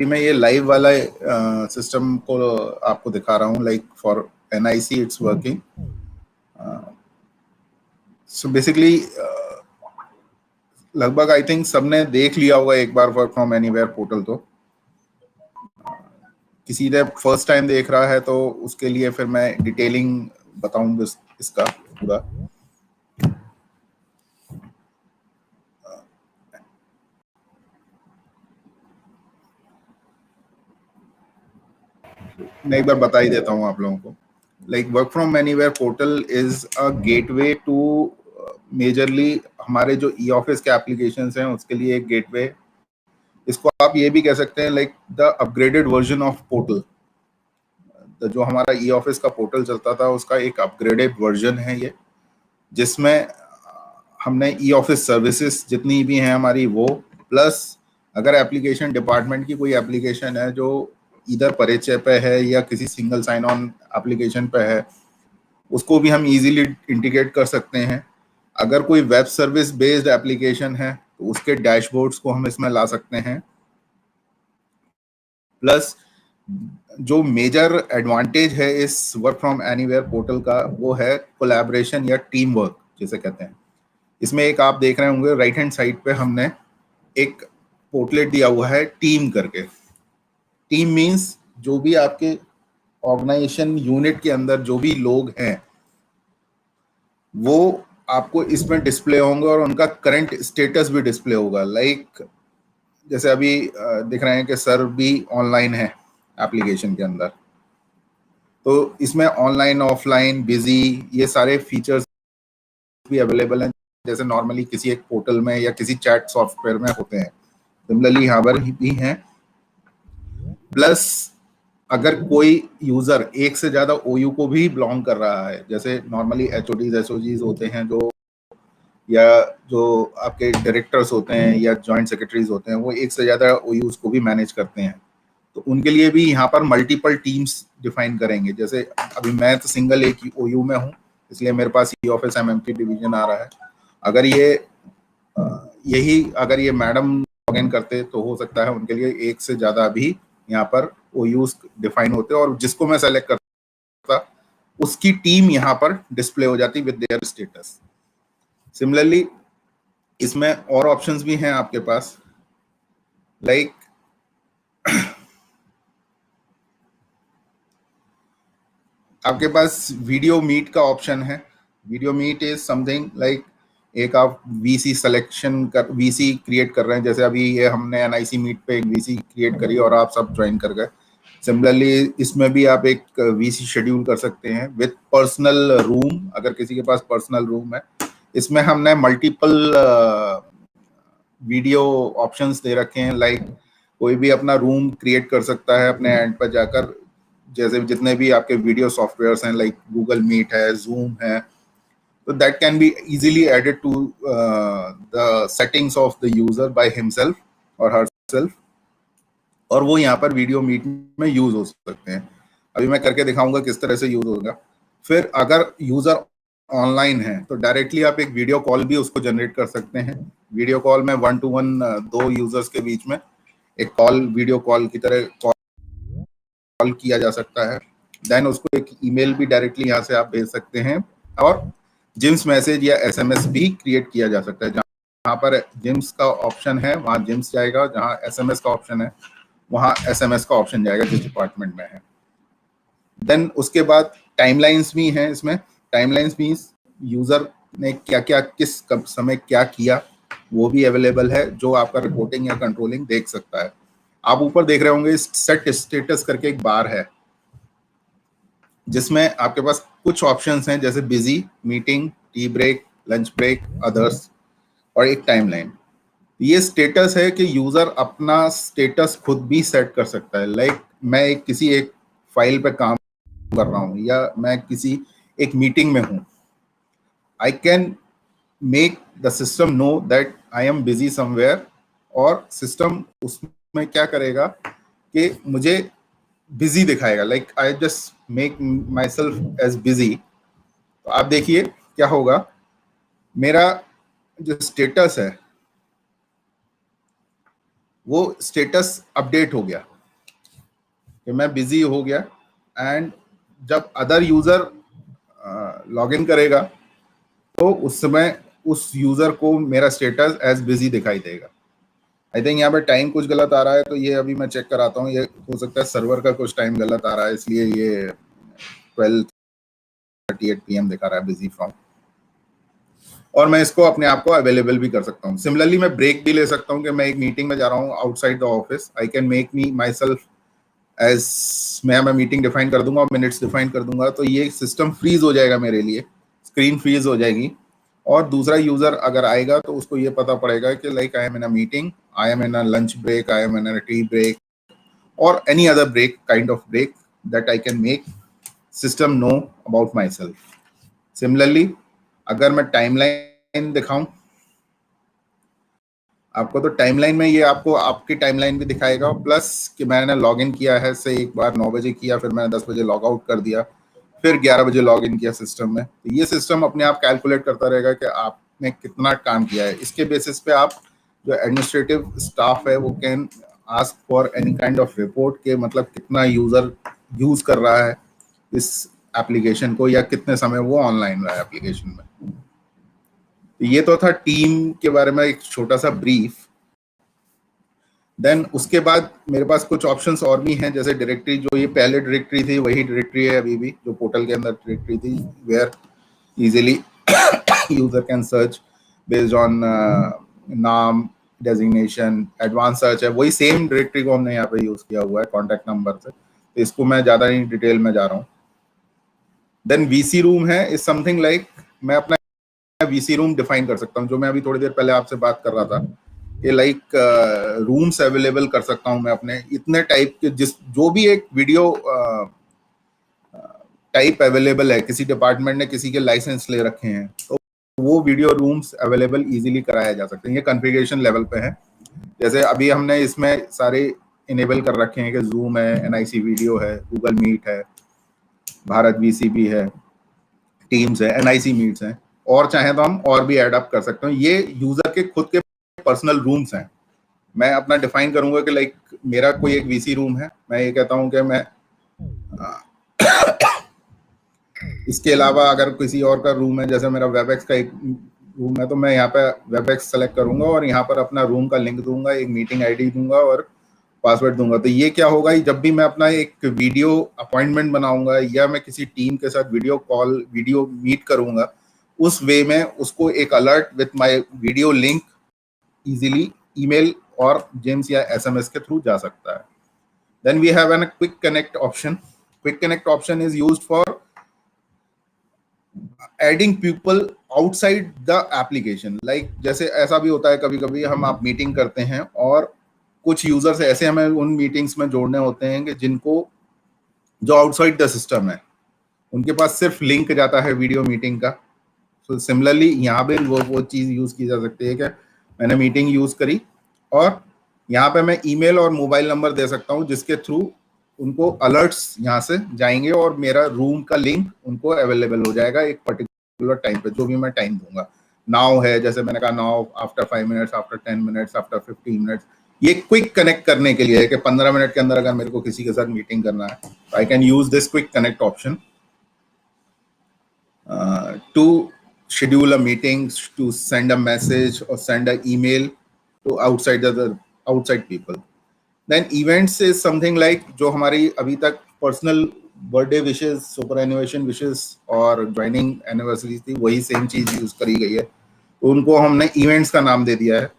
अभी मैं ये लाइव वाला सिस्टम को आपको दिखा रहा हूँ, like for NIC it's working. So basically लगभग आई थिंक सबने देख लिया होगा एक बार वर्क फ्रॉम एनीवेयर पोर्टल। तो किसी ने फर्स्ट टाइम देख रहा है तो उसके लिए फिर मैं डिटेलिंग बताऊंगा इसका पूरा। मैं एक बार बता ही देता हूँ आप लोगों को। Like work from anywhere portal is a gateway to majorly हमारे जो ई ऑफिस के एप्लीकेशंस हैं उसके लिए एक गेटवे। इसको आप ये भी कह सकते हैं like the upgraded version of portal. जो हमारा ई ऑफिस का पोर्टल चलता था उसका एक अपग्रेडेड वर्जन है ये, जिसमें हमने ई ऑफिस सर्विसेज जितनी भी हैं हमारी वो, प्लस अगर एप्लीकेशन डिपार्टमेंट की कोई एप्लीकेशन है जो इधर परिचय पे है या किसी सिंगल साइन ऑन एप्लीकेशन पे है, उसको भी हम इजीली इंटीग्रेट कर सकते हैं। अगर कोई वेब सर्विस बेस्ड एप्लीकेशन है तो उसके डैशबोर्ड्स को हम इसमें ला सकते हैं। प्लस जो मेजर एडवांटेज है इस वर्क फ्रॉम एनीवेयर पोर्टल का वो है कोलैबोरेशन या टीम वर्क जिसे कहते हैं। इसमें एक आप देख रहे होंगे राइट हैंड साइड पे हमने एक पोर्टलेट दिया हुआ है टीम करके। टीम मींस जो भी आपके ऑर्गेनाइजेशन यूनिट के अंदर जो भी लोग हैं वो आपको इसमें डिस्प्ले होंगे और उनका करंट स्टेटस भी डिस्प्ले होगा। लाइक जैसे अभी दिख रहे हैं कि सर भी ऑनलाइन है एप्लीकेशन के अंदर, तो इसमें ऑनलाइन ऑफलाइन बिजी ये सारे फीचर्स भी अवेलेबल हैं जैसे नॉर्मली किसी एक पोर्टल में या किसी चैट सॉफ्टवेयर में होते हैं, सिमिलरली यहाँ पर भी हैं। प्लस अगर कोई यूजर एक से ज्यादा OU को भी बिलोंग कर रहा है, जैसे नॉर्मली HODs SOGs होते हैं जो, या जो आपके डायरेक्टर्स होते हैं या जॉइंट सेक्रेटरीज होते हैं, वो एक से ज्यादा OUs को भी मैनेज करते हैं, तो उनके लिए भी यहाँ पर मल्टीपल टीम्स डिफाइन करेंगे। जैसे अभी मैं तो सिंगल एक OU में हूँ, इसलिए मेरे पास ई ऑफिस MMT डिवीजन आ रहा है। अगर अगर ये मैडम लॉग इन करते तो हो सकता है उनके लिए एक से ज्यादा भी यहाँ पर OUs डिफाइन होते और जिसको मैं सेलेक्ट करता उसकी टीम यहाँ पर डिस्प्ले हो जाती विद देयर स्टेटस। सिमिलरली इसमें और ऑप्शंस भी हैं आपके पास, लाइक आपके पास वीडियो मीट का ऑप्शन है। Video meet is something like एक आप VC सिलेक्शन कर VC क्रिएट कर रहे हैं, जैसे अभी ये हमने NIC मीट पे एक VC क्रिएट करी और आप सब ज्वाइन कर गए। सिमिलरली इसमें भी आप एक VC शेड्यूल कर सकते हैं विद पर्सनल रूम, अगर किसी के पास पर्सनल रूम है। इसमें हमने मल्टीपल वीडियो ऑप्शंस दे रखे हैं, लाइक कोई भी अपना रूम क्रिएट कर सकता है अपने एंड पर जाकर, जैसे जितने भी आपके वीडियो सॉफ्टवेयर्स हैं लाइक गूगल मीट है, जूम है, तो that can be easily added to the settings of the user by himself or herself, और वो यहाँ पर वीडियो मीट में यूज हो सकते हैं। अभी मैं करके दिखाऊंगा किस तरह से यूज होगा। फिर अगर यूजर ऑनलाइन है तो डायरेक्टली आप एक वीडियो कॉल भी उसको जनरेट कर सकते हैं। वीडियो कॉल में 1-to-1 दो यूजर्स के बीच में एक कॉल वीडियो कॉल की तरह कॉल किया जा सकता है। देन उसको एक ईमेल भी डायरेक्टली यहाँ से आप भेज सकते हैं, और जिम्स मैसेज या SMS भी क्रिएट किया जा सकता है। जहाँ पर जिम्स का ऑप्शन है वहाँ जिम्स जाएगा, जहाँ SMS का ऑप्शन है वहाँ SMS का ऑप्शन जाएगा जिस डिपार्टमेंट में है। देन उसके बाद टाइमलाइंस भी हैं इसमें। टाइमलाइंस मींस यूजर ने क्या क्या किस समय क्या किया वो भी अवेलेबल है, जो आपका रिपोर्टिंग या कंट्रोलिंग देख सकता है। आप ऊपर देख रहे होंगे सेट स्टेटस करके एक बार है जिसमें आपके पास कुछ ऑप्शंस हैं जैसे busy, meeting, tea break, lunch break, others और एक टाइमलाइन। ये स्टेटस है कि यूजर अपना स्टेटस खुद भी सेट कर सकता है। लाइक मैं किसी एक फाइल पे काम कर रहा हूँ या मैं किसी एक मीटिंग में हूँ, I can make the system know that I am busy somewhere, और सिस्टम उसमें क्या करेगा कि मुझे बिजी दिखाएगा। Like I just make myself as busy, तो आप देखिए क्या होगा, मेरा जो स्टेटस है वो स्टेटस अपडेट हो गया। कि मैं बिजी हो गया, एंड जब अदर यूजर लॉग इन करेगा तो उस समय उस यूजर को मेरा स्टेटस एज बिजी दिखाई देगा। आई थिंक यहाँ पे टाइम कुछ गलत आ रहा है, तो ये अभी मैं चेक कराता हूँ। ये हो सकता है सर्वर का कुछ टाइम गलत आ रहा है, इसलिए ये 12:38 PM दिखा रहा है बिजी फ्रॉम। और मैं इसको अपने आप को अवेलेबल भी कर सकता हूँ। सिमिलरली मैं ब्रेक भी ले सकता हूँ कि मैं एक मीटिंग में जा रहा हूँ outside the office, I can make me myself as, मैं मीटिंग डिफाइन कर दूंगा और मिनट्स डिफाइन कर दूंगा, तो ये सिस्टम फ्रीज हो जाएगा मेरे लिए, स्क्रीन फ्रीज हो जाएगी। और दूसरा यूजर अगर आएगा तो उसको ये पता पड़ेगा कि like I am in a meeting, I am in a lunch break, I am in a tea break और any other break, kind of break that I can make system know about myself. Similarly अगर मैं timeline दिखाऊं आपको, तो timeline में ये आपको आपकी टाइमलाइन भी दिखाएगा, प्लस कि मैंने लॉग इन किया है, से एक बार 9 बजे किया, फिर मैंने 10 बजे लॉग आउट कर दिया, फिर 11 बजे लॉग इन किया सिस्टम में। तो ये सिस्टम अपने आप कैलकुलेट करता रहेगा कि आपने कितना काम किया है। इसके बेसिस पे आप जो एडमिनिस्ट्रेटिव स्टाफ है वो can ask for any kind of report के मतलब कितना यूजर यूज कर रहा है इस एप्लीकेशन को, या कितने समय वो ऑनलाइन रहा है एप्लीकेशन में। ये तो था टीम के बारे में एक छोटा सा ब्रीफ। देन उसके बाद मेरे पास कुछ ऑप्शंस और भी हैं, जैसे डायरेक्टरी, जो ये पहले डायरेक्टरी थी वही डायरेक्टरी है अभी भी, जो पोर्टल के अंदर डायरेक्टरी थी, where easily user can search based on नाम, डेजिग्नेशन, एडवांस सर्च है, वही सेम डायरेक्टरी को हमने यहाँ पे यूज किया हुआ है कॉन्टैक्ट नंबर से, तो इसको मैं ज़्यादा नहीं डिटेल में जा रहा हूँ। देन वीसी रूम है, इज समथिंग लाइक मैं अपना वीसी रूम डिफाइन कर सकता हूँ, जो मैं अभी थोड़ी देर पहले आपसे बात कर रहा था कि लाइक रूम्स अवेलेबल कर सकता हूँ मैं अपने इतने टाइप के, जिस जो भी एक वीडियो टाइप अवेलेबल है, किसी डिपार्टमेंट ने किसी के लाइसेंस ले रखे हैं, तो वो वीडियो रूम्स अवेलेबल इजीली कराया जा सकते हैं। ये कॉन्फ़िगरेशन लेवल पे है। जैसे अभी हमने इसमें सारे इनेबल कर रखे हैं कि जूम है, एनआईसी वीडियो है, गूगल मीट है, भारत वीसीपी है, टीम्स है, एनआईसी मीट्स हैं, और चाहे तो हम और भी एड अप कर सकते हैं। ये यूजर के खुद के पर्सनल रूम्स हैं। मैं अपना डिफाइन करूंगा कि लाइक मेरा कोई एक वीसी रूम है, मैं ये कहता हूं कि मैं इसके अलावा अगर किसी और का रूम है, जैसे मेरा वेबएक्स का एक रूम है, तो मैं यहाँ पे वेबएक्स सेलेक्ट करूंगा और यहाँ पर अपना रूम का लिंक दूंगा, एक मीटिंग आईडी दूंगा और पासवर्ड दूंगा। तो ये क्या होगा, जब भी मैं अपना एक वीडियो अपॉइंटमेंट बनाऊंगा या मैं किसी टीम के साथ वीडियो कॉल, वीडियो मीट करूंगा, उस वे में उसको एक alert with my video link easily email और जेम्स या एसएमएस के थ्रू जा सकता है। Then we have an quick connect option. Quick connect option is used for adding people outside the application. Like जैसे ऐसा भी होता है कभी कभी हम आप मीटिंग करते हैं और कुछ यूजर्स ऐसे हमें उन मीटिंग्स में जोड़ने होते हैं कि जिनको जो आउटसाइड द सिस्टम है, उनके पास सिर्फ लिंक जाता है वीडियो मीटिंग का। सो सिमिलरली यहाँ पे वो चीज़ यूज़ की जा सकती है कि मैंने मीटिंग यूज़ करी और यहाँ पे मैं ईमेल और मोबाइल नंबर दे सकता हूँ, जिसके थ्रू उनको अलर्ट्स यहाँ से जाएंगे और मेरा रूम का लिंक उनको अवेलेबल हो जाएगा एक पर्टिकुलर टाइम पे, जो भी मैं टाइम दूंगा। नाउ है, जैसे मैंने कहा now, after 5 minutes, after 10 minutes, after 15 minutes. ये क्विक कनेक्ट करने के लिए है कि 15 मिनट के अंदर अगर मेरे को किसी के साथ मीटिंग करना है, तो I can use this quick connect option to schedule a meeting, to send a message or send an email to outside people. Then events is something like जो हमारी अभी तक personal birthday wishes, super anniversary wishes और joining anniversary थी, वही same चीज use करी गई है, तो उनको हमने इवेंट्स का नाम दे दिया है।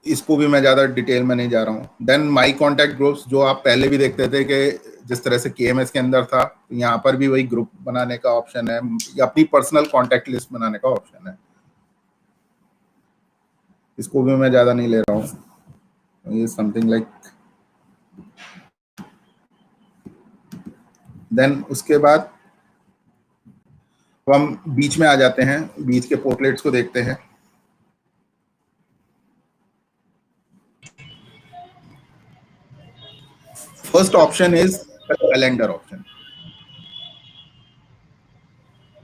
इसको भी मैं ज़्यादा डिटेल में नहीं जा रहा हूँ। देन माई कॉन्टैक्ट ग्रुप्स, जो आप पहले भी देखते थे कि जिस तरह से केएमएस के अंदर था, तो यहाँ पर भी वही ग्रुप बनाने का ऑप्शन है या अपनी पर्सनल कॉन्टैक्ट लिस्ट बनाने का ऑप्शन है। इसको भी मैं ज़्यादा नहीं ले रहा हूँ। ये समथिंग लाइक, देन उसके बाद हम बीच में आ जाते हैं, बीच के पोर्टलेट्स को देखते हैं। First option is calendar option.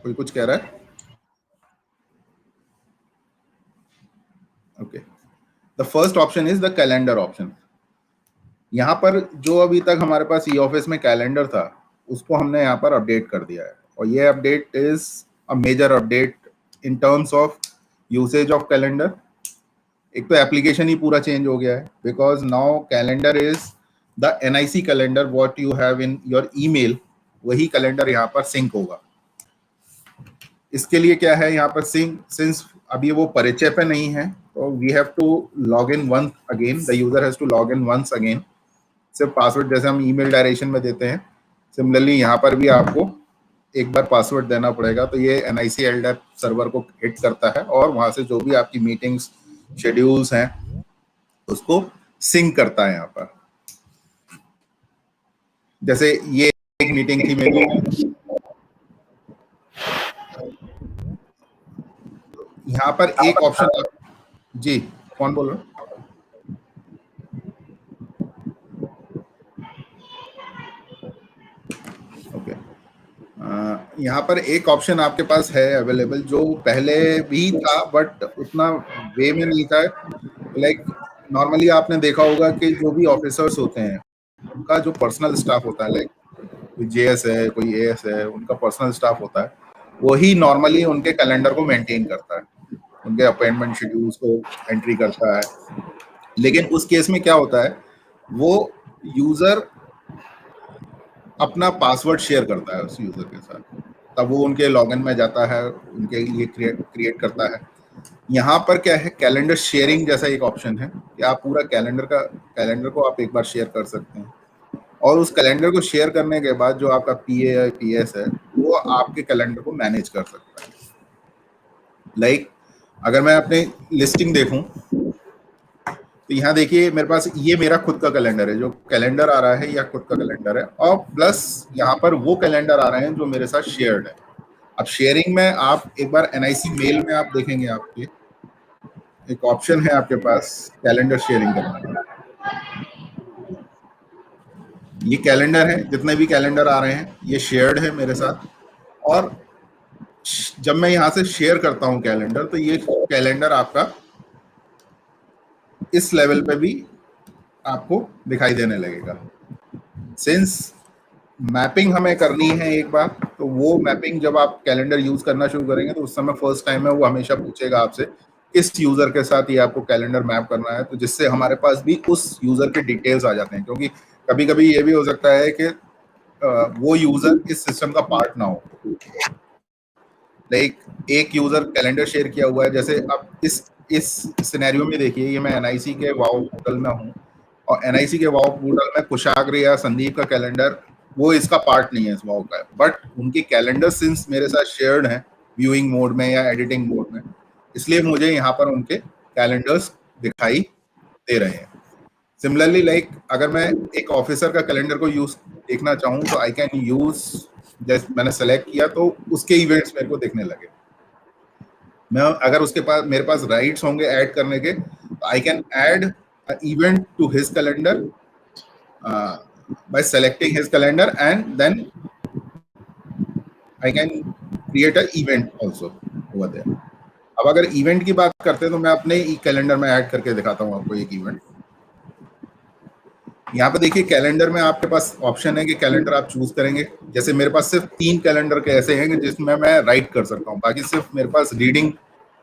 कोई कुछ कह रहा है? Okay. The first option is the calendar option. यहाँ पर जो अभी तक हमारे पास ई ऑफिस में कैलेंडर था उसको हमने यहाँ पर अपडेट कर दिया है, और ये update is a major update in terms of usage of calendar. एक तो एप्लीकेशन ही पूरा चेंज हो गया है, because now calendar is the NIC calendar what you have in your email, वही कैलेंडर यहाँ पर सिंक होगा। इसके लिए क्या है यहाँ पर सिंक, सिंस अभी वो परिचय पे नहीं है तो we have to log in once again, the user has to log in once again. सिर्फ पासवर्ड जैसे हम ईमेल डायरेक्शन में देते हैं, सिमिलरली यहाँ पर भी आपको एक बार पासवर्ड देना पड़ेगा। तो ये NIC LDAP सर्वर को हिट करता है और वहां से जो भी आपकी मीटिंग्स शेड्यूल्स हैं उसको सिंक करता है। यहाँ पर जैसे ये एक मीटिंग थी मेरी, यहाँ पर एक ऑप्शन, जी कौन बोल रहा है? ओके, यहाँ पर एक ऑप्शन आपके पास है अवेलेबल जो पहले भी था बट उतना वे में नहीं था। लाइक नॉर्मली आपने देखा होगा कि जो भी ऑफिसर्स होते हैं उनका जो पर्सनल स्टाफ होता है, लाइक कोई JS है, कोई AS है, उनका पर्सनल स्टाफ होता है, वही नॉर्मली उनके कैलेंडर को मेंटेन करता है, उनके अपॉइंटमेंट शेड्यूल्स को एंट्री करता है। लेकिन उस केस में क्या होता है, वो यूजर अपना पासवर्ड शेयर करता है उस यूजर के साथ, तब वो उनके लॉगिन में जाता है, उनके लिए क्रिएट करता है। यहाँ पर क्या है, कैलेंडर शेयरिंग जैसा एक ऑप्शन है कि आप पूरा कैलेंडर को आप एक बार शेयर कर सकते हैं, और उस कैलेंडर को शेयर करने के बाद जो आपका PA या PS है वो आपके कैलेंडर को मैनेज कर सकता है। लाइक अगर मैं अपने लिस्टिंग देखूं तो यहाँ देखिए मेरे पास ये मेरा खुद का कैलेंडर है, जो कैलेंडर आ रहा है या खुद का कैलेंडर है, और प्लस यहाँ पर वो कैलेंडर आ रहे हैं जो मेरे साथ शेयर्ड है। अब शेयरिंग में आप एक बार NIC मेल में आप देखेंगे, आपके एक ऑप्शन है आपके पास कैलेंडर शेयरिंग करना। ये कैलेंडर है, जितने भी कैलेंडर आ रहे हैं ये शेयर्ड है मेरे साथ, और जब मैं यहाँ से शेयर करता हूँ कैलेंडर तो ये कैलेंडर आपका इस लेवल पे भी आपको दिखाई देने लगेगा। सिंस मैपिंग हमें करनी है एक बार, तो वो मैपिंग जब आप कैलेंडर यूज करना शुरू करेंगे तो उस समय फर्स्ट टाइम में वो हमेशा पूछेगा आपसे किस यूजर के साथ ये आपको कैलेंडर मैप करना है, तो जिससे हमारे पास भी उस यूजर के डिटेल्स आ जाते हैं। क्योंकि कभी कभी ये भी हो सकता है कि वो यूजर इस सिस्टम का पार्ट ना हो। लाइक एक यूजर कैलेंडर शेयर किया हुआ है, जैसे अब इस सिनेरियो में देखिए, ये मैं NIC के वाओ पोर्टल में हूँ, और NIC के वाओ पोर्टल में कुशाग्र या संदीप का कैलेंडर वो इसका पार्ट नहीं है इस वाओ का, बट उनके कैलेंडर सिंस मेरे साथ शेयर्ड है व्यूइंग मोड में या एडिटिंग मोड में, इसलिए मुझे यहाँ पर उनके कैलेंडर्स दिखाई दे रहे हैं। सिमिलरली लाइक अगर मैं एक ऑफिसर का कैलेंडर को यूज देखना चाहूँ तो आई कैन यूज, जैसे मैंने सेलेक्ट किया तो उसके इवेंट्स मेरे को दिखने लगे। मैं अगर उसके पास मेरे पास राइट्स होंगे ऐड करने के, तो I can add event to his calendar by selecting his calendar, and then I can create an event also over there. अब अगर इवेंट की बात करते हैं तो मैं अपने कैलेंडर में ऐड करके दिखाता हूँ आपको एक इवेंट। यहाँ पे देखिए कैलेंडर में आपके पास ऑप्शन है कि कैलेंडर आप चूज करेंगे। जैसे मेरे पास सिर्फ 3 कैलेंडर के ऐसे हैं जिसमें मैं राइट कर सकता हूँ, बाकी सिर्फ मेरे पास रीडिंग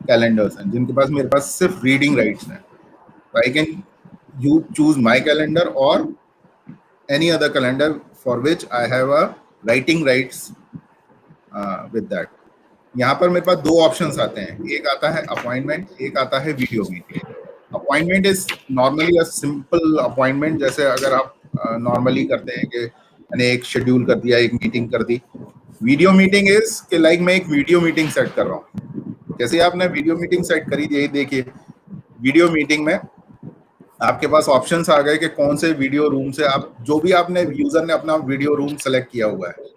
कैलेंडर्स हैं जिनके पास मेरे पास सिर्फ रीडिंग राइट्स हैं। तो I can you choose my calendar और any other calendar for which I have a writing rights with that. यहाँ पर मेरे पास 2 ऑप्शंस आते हैं, एक आता है अपॉइंटमेंट, एक आता है video meeting. Appointment is normally a simple appointment, जैसे अगर आप नॉर्मली करते हैं कि मैंने एक शेड्यूल कर दिया, एक मीटिंग कर दी। वीडियो मीटिंग इज कि लाइक मैं एक वीडियो मीटिंग सेट कर रहा हूँ। जैसे आपने वीडियो मीटिंग सेट करी, यही देखिए वीडियो मीटिंग में आपके पास ऑप्शंस आ गए कि कौन से वीडियो रूम से आप, जो भी आपने यूजर ने अपना वीडियो रूम सेलेक्ट किया हुआ है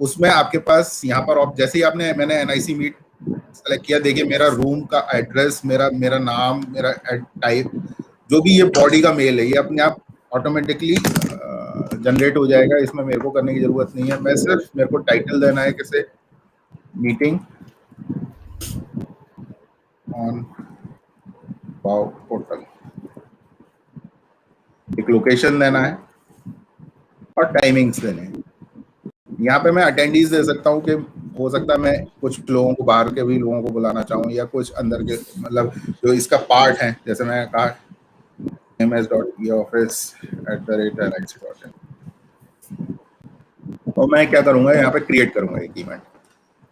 उसमें आपके पास यहाँ पर जैसे ही मैंने NIC मीट सेलेक्ट किया, देखिए मेरा रूम का एड्रेस, मेरा नाम, मेरा टाइप, जो भी ये बॉडी का मेल है, ये अपने आप ऑटोमेटिकली जनरेट हो जाएगा। इसमें मेरे को करने की जरूरत नहीं है, मैं सिर्फ मेरे को टाइटल देना है कैसे meeting on wow portal. Location देना है और टाइमिंग्स देने हैं। यहाँ पे मैं अटेंडीज दे सकता हूँ कि हो सकता है मैं कुछ लोगों को, बाहर के भी लोगों को बुलाना चाहूँ या कुछ अंदर के, मतलब जो इसका पार्ट है, जैसे मैं कहा ms.eoffice@NIC.in, और मैं क्या करूंगा, यहाँ पे क्रिएट करूंगा एक इवेंट।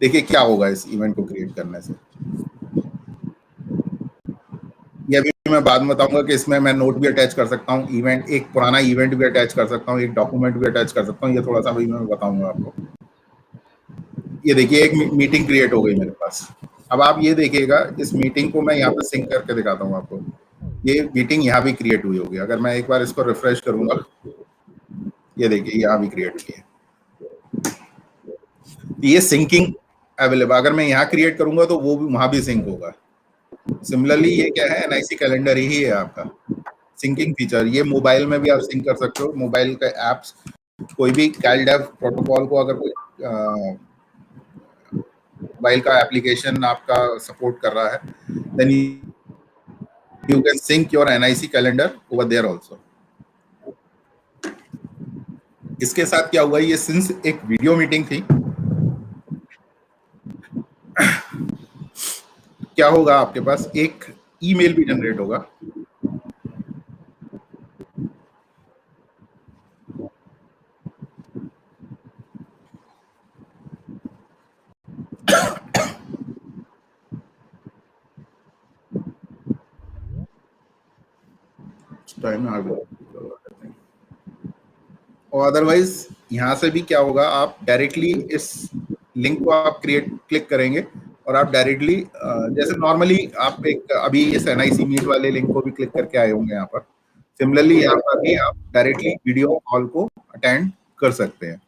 देखिए क्या होगा इस इवेंट को क्रिएट करने से। ये भी मैं बाद में बताऊंगा कि इसमें मैं नोट भी अटैच कर सकता हूँ, इवेंट, एक पुराना इवेंट भी अटैच कर सकता हूँ, एक डॉक्यूमेंट भी अटैच कर सकता हूँ। ये थोड़ा सा भी मैं बताऊंगा आपको। ये देखिए एक मीटिंग क्रिएट हो गई मेरे पास। अब आप ये देखिएगा, इस मीटिंग को मैं यहाँ पे सिंक करके दिखाता हूँ आपको। ये मीटिंग यहाँ भी क्रिएट हुई होगी। अगर मैं एक बार इसको रिफ्रेश करूंगा, ये देखिए यहाँ भी क्रिएट हुई है। ये सिंकिंग अवेलेबल, अगर मैं यहाँ क्रिएट करूंगा तो वो भी वहां भी सिंक होगा। सिमिलरली ये क्या है, NIC कैलेंडर ही है आपका सिंकिंग फीचर। ये मोबाइल में भी आप सिंक कर सकते हो। मोबाइल का एप्स, कोई भी कैलडेव प्रोटोकॉल को अगर कोई मोबाइल का एप्लीकेशन आपका सपोर्ट कर रहा है, then you can sync your NIC calendar over there also. इसके साथ क्या हुआ, ये सिंस एक वीडियो मीटिंग थी, क्या होगा, आपके पास एक ईमेल भी जनरेट होगा। टाइम आ गया। और अदरवाइज यहाँ से भी क्या होगा, आप डायरेक्टली इस लिंक को आप क्लिक करेंगे और आप डायरेक्टली, जैसे नॉर्मली आप एक अभी इस NIC मीट वाले लिंक को भी क्लिक करके आए होंगे यहाँ पर, सिमिलरली यहाँ पर भी आप डायरेक्टली वीडियो कॉल को अटेंड कर सकते हैं।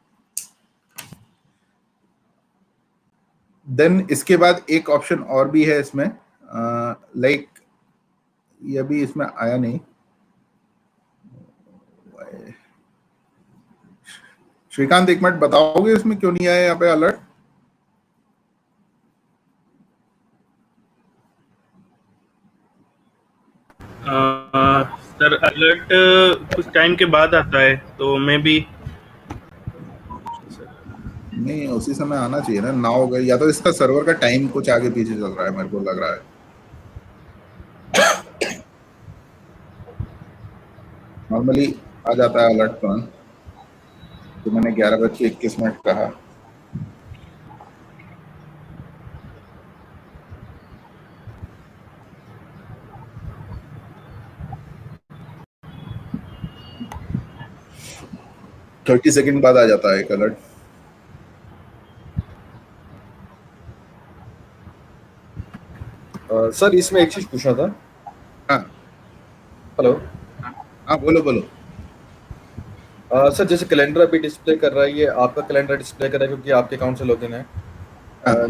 देन इसके बाद एक ऑप्शन और भी है इसमें, लाइक ये भी इसमें आया नहीं। श्रीकांत एक मिनट बताओगे इसमें क्यों नहीं आया यहाँ पे अलर्ट? सर अलर्ट कुछ टाइम के बाद आता है, तो मैं भी नहीं, उसी समय आना चाहिए ना। ना होगा, या तो इसका सर्वर का टाइम कुछ आगे पीछे चल रहा है, मेरे को लग रहा है। नॉर्मली आ जाता है अलर्ट तुरंत, तो मैंने 11:21 कहा। थर्टी सेकेंड बाद आ जाता है एक अलर्ट। सर इसमें एक चीज पूछना था। हाँ हेलो। हाँ बोलो बोलो। सर जैसे कैलेंडर अभी डिस्प्ले कर रहा है, ये आपका कैलेंडर डिस्प्ले कर रहा है क्योंकि आपके अकाउंट से लॉगिन है।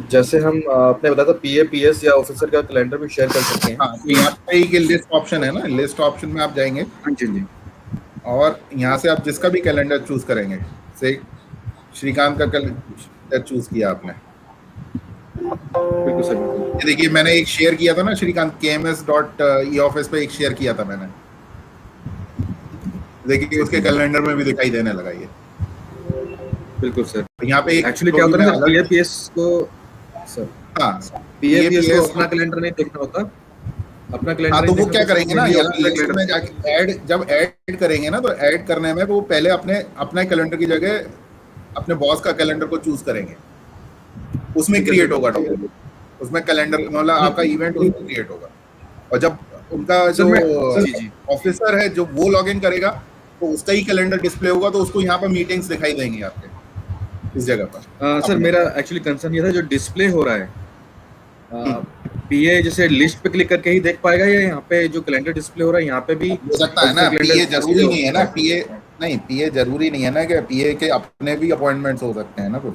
जैसे हम आपने बताया था PA PS या ऑफिसर का कैलेंडर भी शेयर कर सकते हैं। हाँ, तो यहाँ पे ही लिस्ट ऑप्शन है ना, लिस्ट ऑप्शन में आप जाएंगे। हाँ जी जी। और यहाँ से आप जिसका भी कैलेंडर चूज करेंगे, से श्रीकांत का कैलेंडर चूज किया आपने। बिल्कुल सर, बिल्कुल। ये देखिए मैंने एक शेयर किया था ना श्रीकांत, KMS.eoffice पे एक शेयर किया था मैंने। देखिए उसके कैलेंडर में भी दिखाई देने लगा ये। बिल्कुल सर। यहाँ पे एक्चुअली क्या होता है ना, PA PS को सर, हाँ PA PS को अपना कैलेंडर नहीं देखना होता, अपना कैलेंडर। हाँ, तो वो क्या करेंगे ना, लिस्ट में जाके जब ऐड करेंगे ना, तो ऐड करने में वो पहले अपने कैलेंडर की जगह अपने बॉस का कैलेंडर को चूज करेंगे, उसमें क्रिएट होगा डॉक्यूमेंट, उसमें कैलेंडर मतलब आपका इवेंट उसमें क्रिएट होगा। और जब उनका जो ऑफिसर है जो वो लॉगिन करेगा, तो उसका ही कैलेंडर डिस्प्ले होगा, तो उसको यहाँ पर मीटिंग्स दिखाई देंगी आपके इस जगह पर। सर मेरा एक्चुअली कंसर्न ये था, जो डिस्प्ले हो रहा है PA जैसे लिस्ट पे क्लिक करके ही देख पाएगा, या यहाँ पे जो कैलेंडर डिस्प्ले हो रहा है यहाँ पे भी हो सकता है ना। PA जरूरी नहीं है ना, PA जरूरी नहीं है ना कि PA के अपने भी अपॉइंटमेंट्स हो सकते हैं ना कुछ।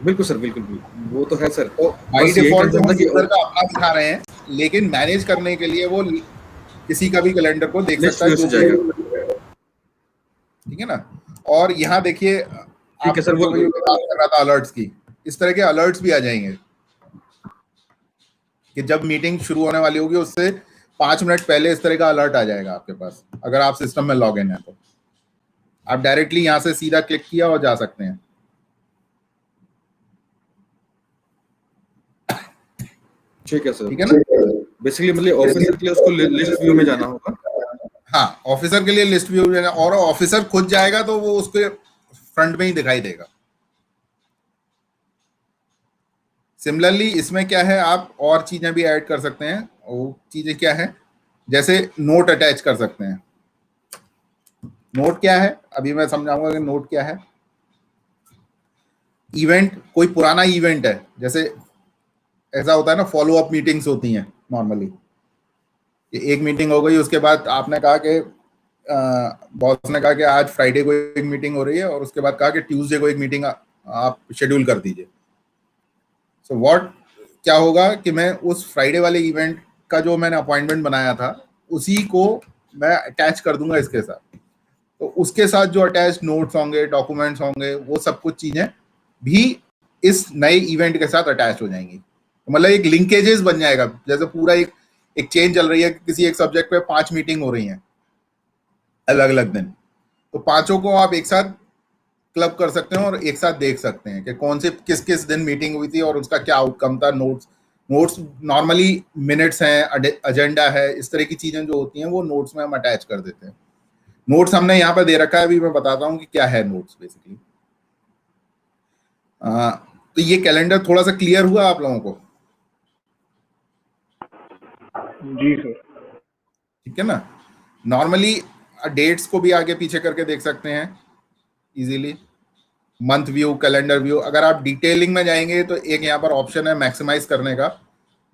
बिल्कुल सर, बिल्कुल वो तो है सर। तो बाय डिफॉल्ट हम यूजर का अपना दिखा रहे हैं, लेकिन मैनेज करने के लिए वो किसी का भी कैलेंडर को देख सकता है, ठीक है ना। और यहाँ देखिए, ठीक है सर, वो बात कर रहा था अलर्ट्स की, इस तरह के अलर्ट्स भी आ जाएंगे कि जब मीटिंग शुरू होने वाली होगी उससे 5 मिनट पहले इस तरह का अलर्ट आ जाएगा आपके पास, अगर आप सिस्टम में लॉग इन है तो आप डायरेक्टली यहाँ से सीधा क्लिक किया और जा सकते हैं। ठीक है सर। ठीक है ना? बेसिकली मतलब ऑफिसर के लिए उसको लिस्ट व्यू में जाना होगा। हाँ, ऑफिसर के लिए लिस्ट व्यू में, और ऑफिसर खुद जाएगा तो वो उसके फ्रंट में ही दिखाई देगा। सिमिलरली इसमें क्या है, आप और चीजें भी ऐड कर सकते हैं। वो चीजें क्या है, जैसे नोट अटैच कर सकते हैं। नोट क्या है, अभी मैं समझाऊंगा कि नोट क्या है। इवेंट, कोई पुराना इवेंट है, जैसे ऐसा होता है ना, फॉलो अप मीटिंग्स होती हैं नॉर्मली। एक मीटिंग हो गई, उसके बाद आपने कहा कि बॉस ने कहा कि आज फ्राइडे को एक मीटिंग हो रही है, और उसके बाद कहा कि ट्यूसडे को एक मीटिंग आप शेड्यूल कर दीजिए। सो व्हाट, क्या होगा कि मैं उस फ्राइडे वाले इवेंट का जो मैंने अपॉइंटमेंट बनाया था उसी को मैं अटैच कर दूंगा इसके साथ। तो उसके साथ जो अटैच नोट्स होंगे, डॉक्यूमेंट्स होंगे, वो सब कुछ चीजें भी इस नए इवेंट के साथ अटैच हो जाएंगी। तो मतलब एक लिंकेजेस बन जाएगा, जैसे पूरा एक चेन चल रही है, किसी एक सब्जेक्ट पे 5 मीटिंग हो रही हैं अलग अलग दिन, तो पांचों को आप एक साथ क्लब कर सकते हैं और एक साथ देख सकते हैं कि कौन से किस किस दिन मीटिंग हुई थी और उसका क्या आउटकम था। नोट्स नोट्स नॉर्मली मिनट्स हैं, एजेंडा है, इस तरह की चीजें जो होती हैं वो नोट्स में हम अटैच कर देते हैं। नोट्स हमने यहाँ पर दे रखा है, अभी मैं बताता हूँ कि क्या है नोट्स बेसिकली। तो ये कैलेंडर थोड़ा सा क्लियर हुआ आप लोगों को? जी सर। ठीक है ना? नॉर्मली डेट्स को भी आगे पीछे करके देख सकते हैं easily. Month view, calendar view. अगर आप डिटेलिंग में जाएंगे तो एक यहाँ पर ऑप्शन है मैक्सिमाइज करने का,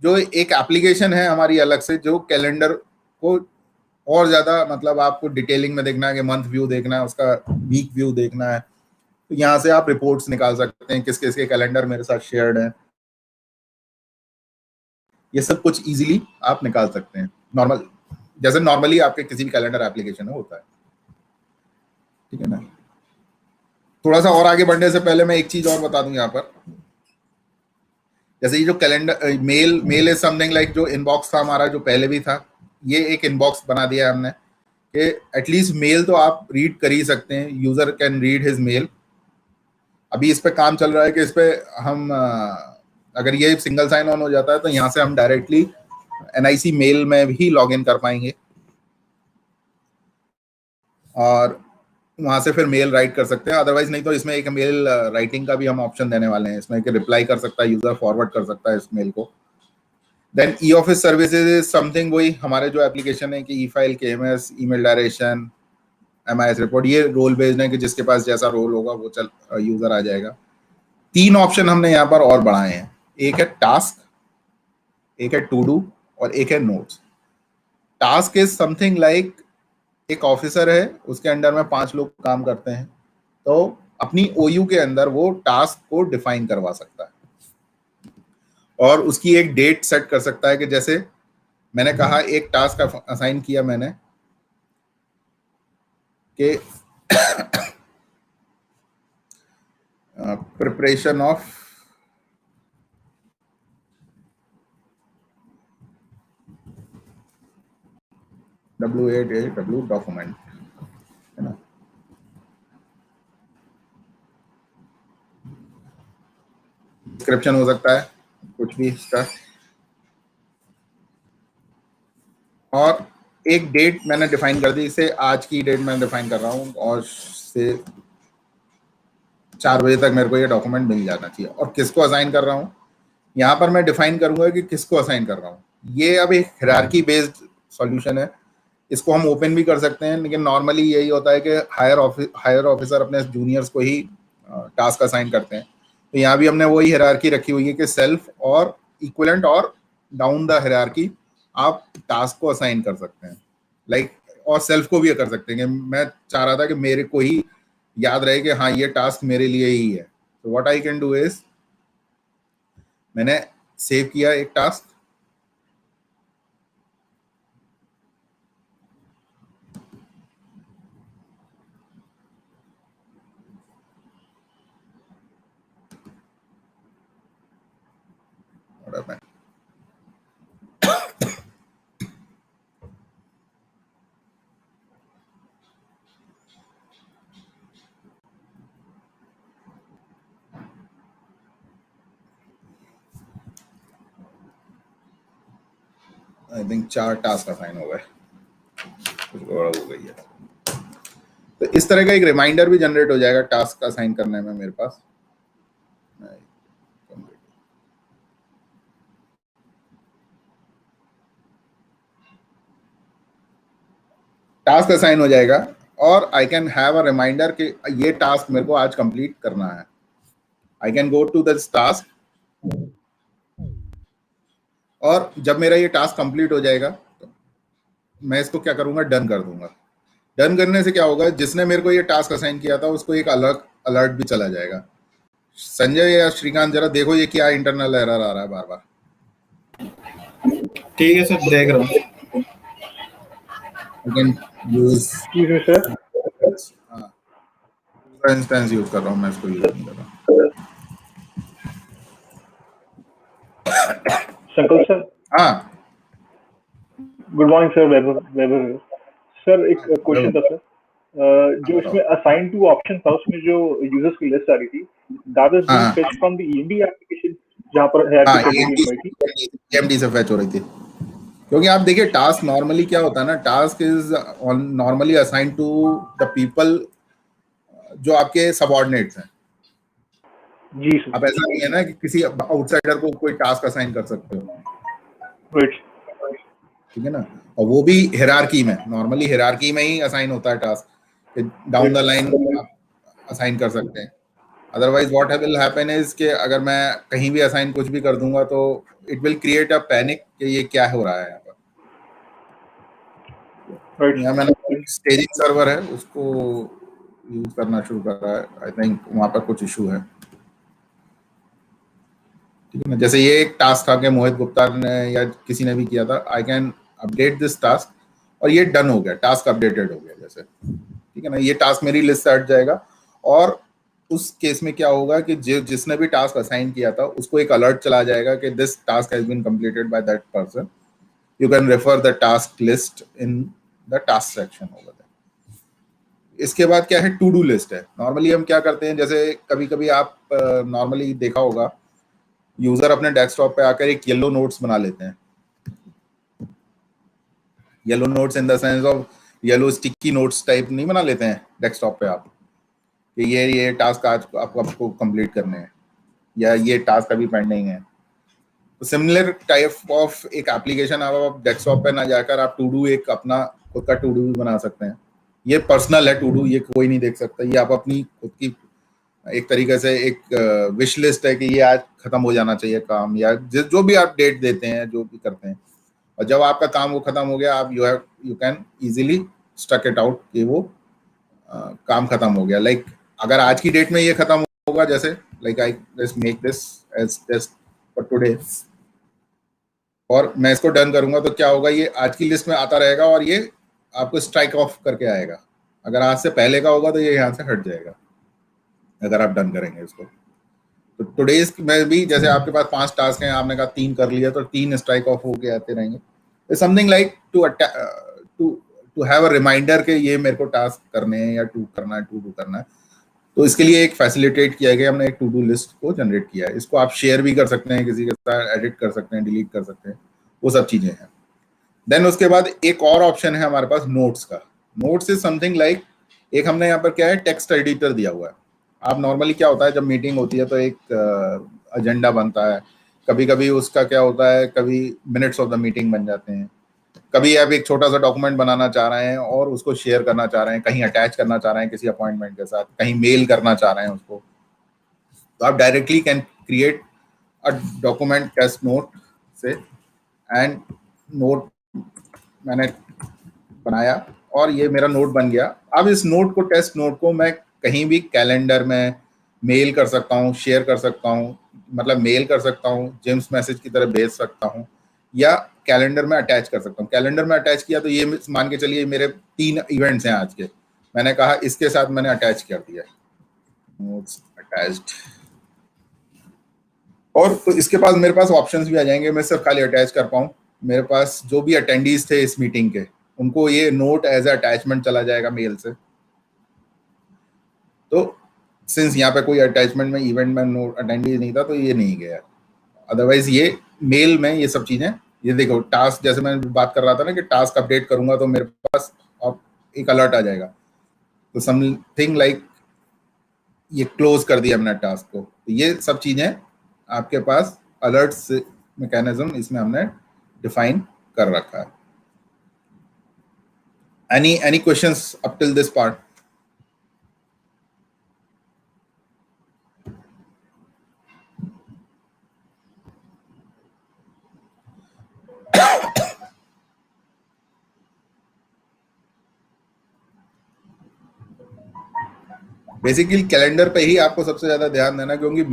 जो एक एप्लीकेशन है हमारी अलग से, जो कैलेंडर को और ज्यादा मतलब आपको डिटेलिंग में देखना है, कि मंथ व्यू देखना है, उसका वीक व्यू देखना है, तो यहाँ से आप रिपोर्ट्स निकाल सकते हैं, किस किस के कैलेंडर मेरे साथ शेयर्ड है। ये सब कुछ इजीली आप निकाल सकते हैं, नॉर्मल जैसे नॉर्मली आपके किसी भी कैलेंडर एप्लीकेशन में होता है। ठीक है ना? थोड़ा सा और आगे बढ़ने से पहले मैं एक चीज और बता दूं यहाँ पर। जैसे ये जो calendar mail is something like, जो इनबॉक्स था हमारा जो पहले भी था, ये एक इनबॉक्स बना दिया है हमने कि एटलीस्ट मेल तो आप रीड कर ही सकते हैं, user can read his mail. अभी इस पे काम चल रहा है कि इस पे हम अगर ये सिंगल साइन ऑन हो जाता है तो यहाँ से हम डायरेक्टली एनआईसी मेल में भी लॉग इन कर पाएंगे, और वहां से फिर मेल राइट कर सकते हैं। अदरवाइज नहीं तो इसमें एक मेल राइटिंग का भी हम ऑप्शन देने वाले हैं इसमें, कि रिप्लाई कर सकता है यूजर, फॉरवर्ड कर सकता है इस मेल को। Then e office services is something, वही हमारे जो एप्लीकेशन है कि e file, K M S, email direction, M I S report, ये रोल बेस्ड है कि जिसके पास जैसा रोल होगा वो यूजर आ जाएगा। 3 ऑप्शन हमने यहाँ पर और बढ़ाए हैं, एक है टास्क, एक है टू डू, और एक है notes. Task is something like, एक ऑफिसर है, उसके अंडर में 5 लोग काम करते हैं, तो अपनी ओयू के अंदर वो टास्क को डिफाइन करवा सकता है और उसकी एक डेट सेट कर सकता है। कि जैसे मैंने कहा, एक टास्क असाइन किया मैंने कि प्रिपरेशन ऑफ W8AW डॉक्यूमेंट, है ना? डिस्क्रिप्शन हो सकता है कुछ भी इसका, और एक डेट मैंने डिफाइन कर दी, इसे आज की डेट मैं डिफाइन कर रहा हूँ, और से 4 बजे तक मेरे को ये डॉक्यूमेंट मिल जाना चाहिए। और किसको असाइन कर रहा हूँ, यहाँ पर मैं डिफाइन करूंगा कि किसको असाइन कर रहा हूँ। ये अब एक हायरार्की बेस्ड सॉल्यूशन है, इसको हम ओपन भी कर सकते हैं, लेकिन नॉर्मली यही होता है कि हायर ऑफिसर अपने जूनियर्स को ही टास्क असाइन करते हैं। तो यहाँ भी हमने वही हायरार्की रखी हुई है कि सेल्फ और इक्विवेलेंट और डाउन द हायरार्की आप टास्क को असाइन कर सकते हैं। लाइक और सेल्फ को भी कर सकते हैं, कि मैं चाह रहा था कि मेरे को ही याद रहे कि हाँ ये टास्क मेरे लिए ही है। तो what I can do is, मैंने सेव किया एक task, I think 4 task assign हो गए, कुछ गड़बड़ हो गई है। तो इस तरह का एक रिमाइंडर भी जनरेट हो जाएगा टास्क असाइन करने में मेरे पास। टास्क असाइन हो जाएगा और I can have a reminder कि ये टास्क मेरे को आज कंप्लीट करना है। I can go to this task और जब मेरा ये टास्क कंप्लीट हो जाएगा तो मैं इसको क्या करूंगा, डन कर दूंगा। डन करने से क्या होगा, जिसने मेरे को ये टास्क असाइन किया था उसको एक अलग अलर्ट भी चला जाएगा। संजय या श्रीकांत जरा देखो ये क्या इंटरनल एरर आ रहा है बार बार। ठीक है सर, देख रहा हूँ। You can use instance use कर रहा हूँ मैं, इसको यूज नहीं कर रहा। शंकर सर, हाँ गुड मॉर्निंग सर। वैभव सर, एक क्वेश्चन था सर। जो इसमें असाइन टू ऑप्शन था उसमें जो यूजर्स की लिस्ट आ रही थी, that is being fetched from the EMD application जहां पर है ईएमडी से फेच हो रही थी। क्योंकि आप देखिए टास्क नॉर्मली क्या होता है ना, task is normally assign to the people जो आपके सबऑर्डिनेट्स हैं। जी सर। अब ऐसा नहीं है ना कि किसी आउटसाइडर को कोई टास्क असाइन कर सकते हो, ठीक है ना। और वो भी हिरार्की में, नॉर्मली हिरार्की में ही असाइन होता है टास्क, डाउन द लाइन आप असाइन कर सकते हैं। Otherwise what will happen is कि अगर मैं कहीं भी असाइन कुछ भी कर दूंगा तो it will create a panic कि ये क्या हो रहा है यहाँ पर। यहाँ मैंने स्टेजिंग सर्वर है उसको यूज करना शुरू कर रहा है, आई थिंक वहां पर कुछ इशू है, ठीक है ना। जैसे ये एक टास्क था कि मोहित गुप्ता ने या किसी ने भी किया था, I can update this task और ये डन हो गया, टास्क अपडेटेड हो गया जैसे, ठीक है ना। ये टास्क मेरी लिस्ट से हट जाएगा और उस केस में क्या होगा कि जिसने भी टास्क असाइन किया था उसको एक अलर्ट चला जाएगा कि this task has been completed by that person, you can refer the task list in the task section over there. इसके बाद क्या है, टू डू लिस्ट है। नॉर्मली हम क्या करते हैं, जैसे कभी कभी आप नॉर्मली देखा होगा यूजर अपने डेस्कटॉप पे आकर एक येलो नोट्स बना लेते हैं। Yellow notes in the sense of yellow sticky notes type नहीं बना लेते हैं डेस्कटॉप पे आप कि ये टास्क आज आपको कंप्लीट करने हैं या ये टास्क अभी पेंडिंग है। तो सिमिलर टाइप ऑफ एक एप्लीकेशन आप डेस्कटॉप पे ना जाकर आप टू डू एक अपना खुद का टू डू भी बना सकते हैं। ये पर्सनल है टू डू, ये कोई नहीं देख सकता, ये आप अपनी खुद की एक तरीके से एक विश लिस्ट है कि ये आज खत्म हो जाना चाहिए काम, या जो भी आप डेट देते हैं जो भी करते हैं, और जब आपका काम वो खत्म हो गया आप you can easily stuck it out कि वो काम खत्म हो गया। लाइक अगर आज की डेट में ये खत्म होगा, जैसे like I just make this as test for today और मैं इसको डन करूंगा तो क्या होगा, ये आज की लिस्ट में आता रहेगा और ये आपको स्ट्राइक ऑफ करके आएगा। अगर आज से पहले का होगा तो ये यहाँ से हट जाएगा अगर आप डन करेंगे इसको। तो टुडेज में भी जैसे आपके पास 5 टास्क हैं, आपने कहा 3 कर लिया तो 3 स्ट्राइक ऑफ होके आते रहेंगे। Something like to have a reminder कि ये मेरे को टास्क करने हैं या टू डू करना है। तो इसके लिए एक फैसिलिटेट किया गया, हमने एक टू डू लिस्ट को जनरेट किया है। इसको आप शेयर भी कर सकते हैं किसी के साथ, एडिट कर सकते हैं, डिलीट कर सकते हैं, वो सब चीजें हैं। देन उसके बाद एक और ऑप्शन है हमारे पास नोट्स का। नोट्स इज समथिंग लाइक, एक हमने यहाँ पर क्या है, टेक्स्ट एडिटर दिया हुआ है। आप नॉर्मली क्या होता है जब मीटिंग होती है तो एक एजेंडा बनता है, कभी कभी उसका क्या होता है, कभी मिनट्स ऑफ द मीटिंग बन जाते हैं, कभी आप एक छोटा सा डॉक्यूमेंट बनाना चाह रहे हैं और उसको शेयर करना चाह रहे हैं, कहीं अटैच करना चाह रहे हैं किसी अपॉइंटमेंट के साथ, कहीं मेल करना चाह रहे हैं उसको, तो आप directly can create a document test note से। एंड नोट मैंने बनाया और ये मेरा नोट बन गया। अब इस नोट को, टेस्ट नोट को मैं कहीं भी कैलेंडर में मेल कर सकता हूँ, शेयर कर सकता हूँ, मतलब मेल कर सकता हूँ, जेम्स मैसेज की तरह भेज सकता हूँ, या कैलेंडर में अटैच कर सकता हूँ। कैलेंडर में अटैच किया तो ये मान के चलिए मेरे 3 इवेंट्स हैं आज के, मैंने कहा इसके साथ मैंने अटैच कर दिया, नोट्स अटैच्ड। और तो इसके पास मेरे पास ऑप्शंस भी आ जाएंगे, मैं सिर्फ खाली अटैच कर पाऊँ। मेरे पास जो भी अटेंडीज थे इस मीटिंग के, उनको ये नोट एज अटैचमेंट चला जाएगा मेल से। तो सिंस यहाँ पे कोई अटैचमेंट में इवेंट में नोट अटेंडीज नहीं था तो ये नहीं गया, अदरवाइज ये मेल में ये सब चीजें ये देखो टास्क, जैसे मैं बात कर रहा था ना कि टास्क अपडेट करूंगा तो मेरे पास अब एक अलर्ट आ जाएगा, तो समथिंग लाइक ये क्लोज कर दिया हमने टास्क को। तो ये सब चीजें आपके पास अलर्ट्स मैकेनिज्म इसमें हमने डिफाइन कर रखा है। Any questions up till this part? Basically calendar पे ही आपको सबसे ज्यादा ध्यान देना, क्योंकि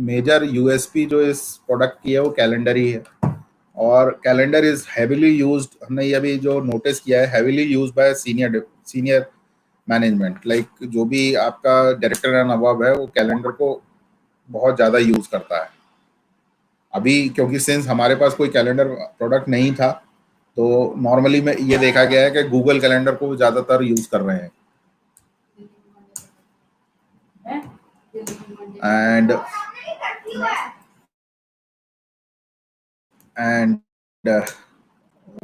मेजर यूएसपी जो इस प्रोडक्ट की है वो कैलेंडर ही है, और कैलेंडर इज हैवीली यूज्ड, हमने ये अभी जो नोटिस किया है, heavily used by senior management. Like जो भी आपका डायरेक्टर एंड अबव है वो कैलेंडर को बहुत ज्यादा यूज करता है अभी, क्योंकि सिंस हमारे पास कोई कैलेंडर प्रोडक्ट नहीं था तो नॉर्मली में ये देखा गया है कि गूगल कैलेंडर को ज्यादातर यूज कर रहे हैं। एंड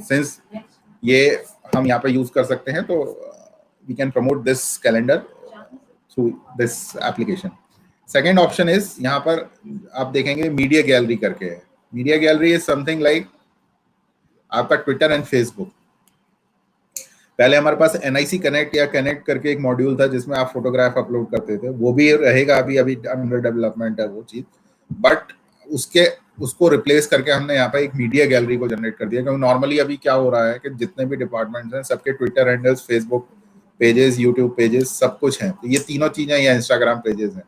सिंस ये हम यहाँ पे यूज कर सकते हैं तो we can promote this calendar through this application. Second option is, यहाँ पर आप देखेंगे मीडिया गैलरी करके है। Media gallery is something like आपका ट्विटर एंड फेसबुक। पहले हमारे पास NIC कनेक्ट या कनेक्ट करके एक मॉड्यूल था जिसमें आप फोटोग्राफ अपलोड करते थे, वो भी रहेगा, अभी अंडर डेवलपमेंट है वो चीज, बट उसको रिप्लेस करके हमने यहाँ पे एक मीडिया गैलरी को जनरेट कर दिया। क्योंकि नॉर्मली अभी क्या हो रहा है कि जितने भी डिपार्टमेंट्स हैं सबके Twitter handles, Facebook pages, YouTube pages सब कुछ हैं, तो ये तीनों चीजें या इंस्टाग्राम पेजेस हैं,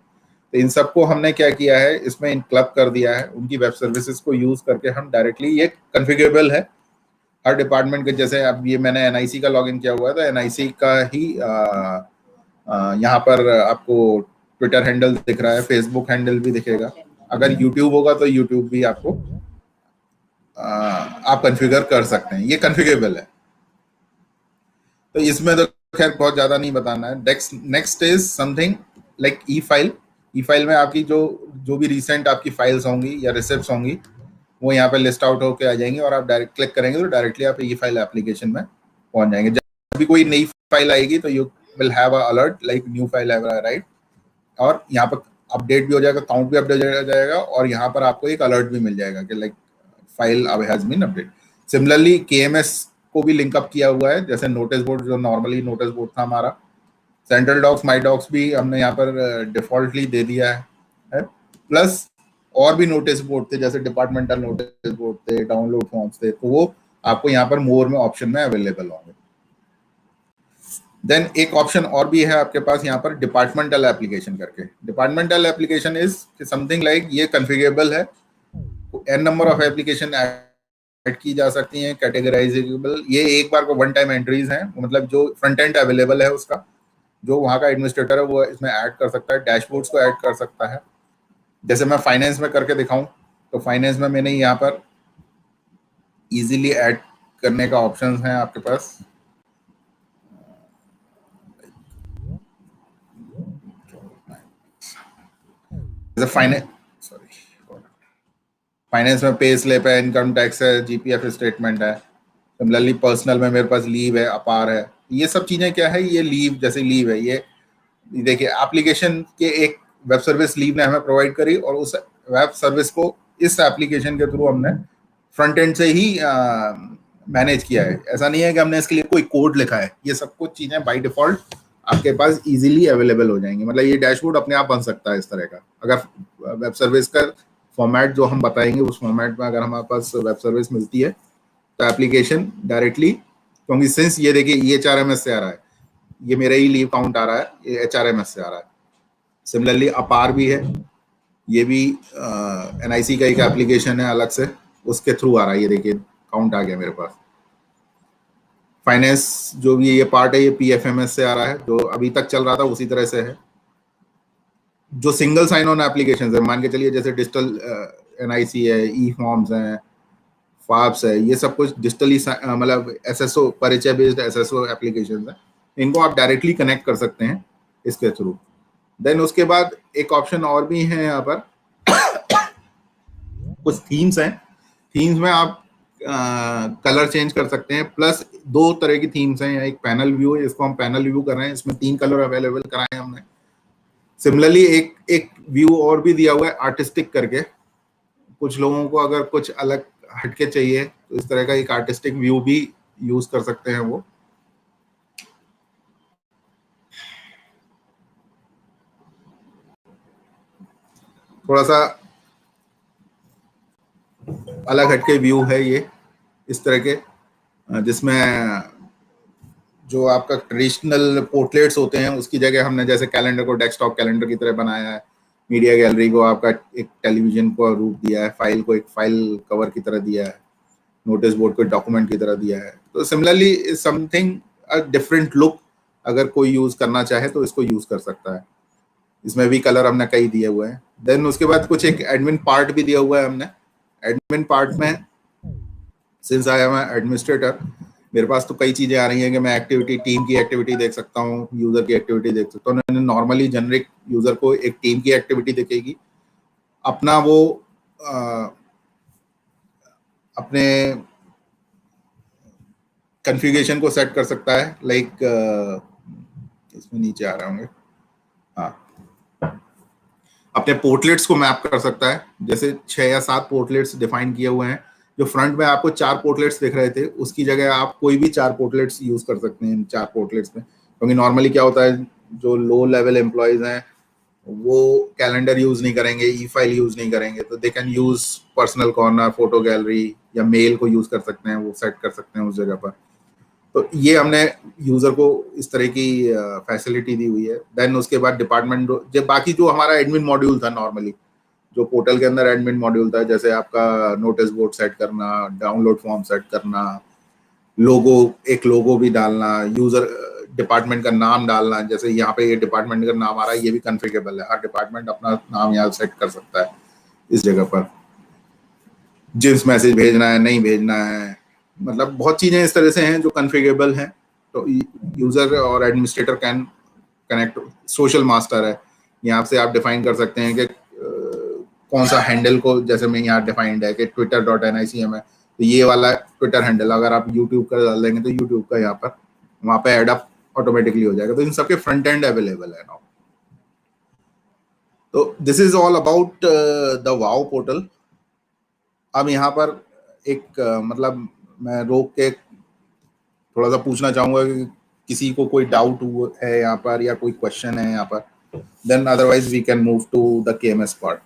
तो इन सबको हमने क्या किया है, इसमें इन क्लब कर दिया है। उनकी वेब सर्विसेज को यूज करके हम डायरेक्टली, ये कॉन्फ़िगरेबल है हर डिपार्टमेंट के। जैसे अब ये मैंने NIC का लॉगिन किया हुआ है तो NIC का ही यहाँ पर आपको ट्विटर हैंडल दिख रहा है, फेसबुक हैंडल भी दिखेगा। अगर यूट्यूब होगा तो यूट्यूब भी आपको आप कॉन्फ़िगर कर सकते हैं, ये कॉन्फ़िगरेबल है। तो इसमें तो खैर बहुत ज्यादा नहीं बताना है। Next is something like E file में आपकी जो भी रिसेंट आपकी फाइल्स होंगी या रिसिप्ट्स होंगी वो यहाँ पे लिस्ट आउट होके आ जाएंगी, और आप डायरेक्ट क्लिक करेंगे तो डायरेक्टली आप ई फाइल एप्लीकेशन में पहुंच जाएंगे। जब भी कोई नई फाइल आएगी तो you will have a alert like new file write, और यहाँ पर अपडेट भी हो जाएगा, काउंट भी अपडेट हो जाएगा, और यहाँ पर आपको एक अलर्ट भी मिल जाएगा कि like file has been update. Similarly KMS को भी लिंकअप किया हुआ है, जैसे नोटिस बोर्ड जो नॉर्मली नोटिस बोर्ड था हमारा, सेंट्रल डॉक्स, माई डॉक्स भी हमने यहाँ पर डिफॉल्टली दे दिया है। प्लस और भी नोटिस बोर्ड थे, जैसे डिपार्टमेंटल नोटिस बोर्ड थे, डाउनलोड फॉर्म्स थे, तो वो आपको यहाँ पर मोर में ऑप्शन में अवेलेबल होंगे। देन एक ऑप्शन और भी है आपके पास यहाँ पर डिपार्टमेंटल एप्लीकेशन करके। Departmental application is something like ये कॉन्फ़िगरेबल है, n number of application add की जा सकती हैं, कैटेगराइजेबल, ये एक बार को वन टाइम एंट्रीज हैं, मतलब जो फ्रंट एंड अवेलेबल है उसका, जो वहाँ का एडमिनिस्ट्रेटर है वो इसमें ऐड कर सकता है, डैशबोर्ड्स को ऐड कर सकता है। जैसे मैं फाइनेंस में करके दिखाऊं तो फाइनेंस में मैंने यहाँ पर इजीली ऐड करने का ऑप्शंस हैं आपके पास। जैसे फाइनेंस में पे स्लिप है, इनकम टैक्स है, GPF स्टेटमेंट है। सिमिलरली पर्सनल में मेरे पास लीव है, अपार है, ये सब चीजें क्या है, ये लीव, जैसे लीव है, ये देखिए एप्लीकेशन के एक वेब सर्विस लीव ने हमें प्रोवाइड करी, और उस वेब सर्विस को इस एप्लीकेशन के थ्रू हमने फ्रंट एंड से ही मैनेज किया है। ऐसा नहीं है कि हमने इसके लिए कोई कोड लिखा है, ये सब कुछ चीजें बाय डिफॉल्ट आपके पास इजीली अवेलेबल हो जाएंगी। मतलब ये डैशबोर्ड अपने आप बन सकता है इस तरह का, अगर वेब सर्विस का फॉर्मेट जो हम बताएंगे उस फॉर्मेट में अगर हमारे पास वेब सर्विस मिलती है तो एप्लीकेशन डायरेक्टली, क्योंकि सिंस ये देखिए HRMS से आ रहा है, ये मेरा ही लीव काउंट आ रहा है, ये HRMS से आ रहा है। सिमिलरली अपार भी है, ये भी NIC का एक एप्लीकेशन है अलग से, उसके थ्रू आ रहा है, ये देखिए काउंट आ गया मेरे पास। फाइनेंस जो भी ये पार्ट है ये PFMS से आ रहा है, जो अभी तक चल रहा था उसी तरह से है। जो सिंगल साइन ऑन एप्लीकेशन है, मान के चलिए जैसे डिजिटल NIC है, ई फॉर्म्स हैं, फाब्स है, ये सब कुछ डिजिटली मतलब SSO, परिचय बेस्ड SSO एप्लीकेशन है, इनको आप डायरेक्टली कनेक्ट कर सकते हैं इसके थ्रू। देन उसके बाद एक ऑप्शन और भी है यहाँ पर कुछ थीम्स हैं। थीम्स में आप कलर चेंज कर सकते हैं। प्लस 2 तरह की थीम्स हैं, एक पैनल व्यू है, इसको हम पैनल व्यू कर रहे हैं, इसमें 3 कलर अवेलेबल कराए हैं हमने। सिमिलरली एक व्यू और भी दिया हुआ है आर्टिस्टिक करके, कुछ लोगों को अगर कुछ अलग हटके चाहिए तो इस तरह का एक आर्टिस्टिक व्यू भी यूज कर सकते हैं वो। थोड़ा सा अलग हटके व्यू है ये इस तरह के, जिसमें जो आपका ट्रेडिशनल पोर्ट्रेट्स होते हैं उसकी जगह हमने जैसे कैलेंडर को डेस्कटॉप कैलेंडर की तरह बनाया है, मीडिया गैलरी को आपका एक टेलीविजन को रूप दिया है, फाइल को एक फाइल कवर की तरह दिया है, नोटिस बोर्ड को डॉक्यूमेंट की तरह दिया है। तो similarly something a different look अगर कोई यूज करना चाहे तो इसको यूज कर सकता है। इसमें भी कलर हमने कई दिए हुए हैं। देन उसके बाद कुछ एक एडमिन पार्ट भी दिया हुआ है हमने। एडमिन पार्ट में सिंस आई एम एडमिनिस्ट्रेटर, मेरे पास तो कई चीजें आ रही हैं कि मैं एक्टिविटी, टीम की एक्टिविटी देख सकता हूँ, यूजर की एक्टिविटी देख सकता हूँ। नॉर्मली जेनरिक यूजर को एक टीम की एक्टिविटी दिखेगी, अपना वो अपने कॉन्फ़िगरेशन को सेट कर सकता है। लाइक इसमें नीचे आ रहे होंगे, हाँ, अपने पोर्टलेट्स को मैप कर सकता है। जैसे 6 या 7 पोर्टलेट्स डिफाइन किए हुए हैं, जो फ्रंट में आपको 4 पोर्टलेट्स दिख रहे थे उसकी जगह आप कोई भी 4 पोर्टलेट्स यूज कर सकते हैं इन 4 पोर्टलेट्स में। क्योंकि नॉर्मली क्या होता है, जो लो लेवल एम्प्लॉयज हैं वो कैलेंडर यूज नहीं करेंगे, ई फाइल यूज नहीं करेंगे, तो they can use personal corner, photo gallery या मेल को यूज कर सकते हैं, वो सेट कर सकते हैं उस जगह पर। तो ये हमने यूजर को इस तरह की फैसिलिटी दी हुई है। देन उसके बाद डिपार्टमेंट, जब बाकी जो हमारा एडमिन मॉड्यूल था, नॉर्मली जो पोर्टल के अंदर एडमिन मॉड्यूल था, जैसे आपका नोटिस बोर्ड सेट करना, डाउनलोड फॉर्म सेट करना, लोगो, एक लोगो भी डालना, यूजर डिपार्टमेंट का नाम डालना। जैसे यहाँ पे ये डिपार्टमेंट का नाम आ रहा है, ये भी कॉन्फ़िगरेबल है, हर डिपार्टमेंट अपना नाम यहाँ सेट कर सकता है इस जगह पर। जिस मैसेज भेजना है, नहीं भेजना है, मतलब बहुत चीजें इस तरह से हैं जो कॉन्फ़िगरेबल हैं। तो यूजर और administrator can connect. Social master है, यहाँ से आप डिफाइन कर सकते हैं कि कौन सा हैंडल को, जैसे मैं यहाँ डिफाइंड है कि twitter.nicm है, तो ये वाला ट्विटर हैंडल अगर आप यूट्यूब का डाल देंगे तो यूट्यूब का यहाँ पर वहाँ पे एड अप ऑटोमेटिकली हो जाएगा। तो इन सबके फ्रंट एंड अवेलेबल है नाउ। तो this is all about the wow portal. अब यहाँ पर एक मतलब मैं रोक के थोड़ा सा पूछना चाहूंगा कि किसी को कोई डाउट है यहाँ पर या कोई क्वेश्चन है यहाँ पर, then otherwise we can move to the KMS part.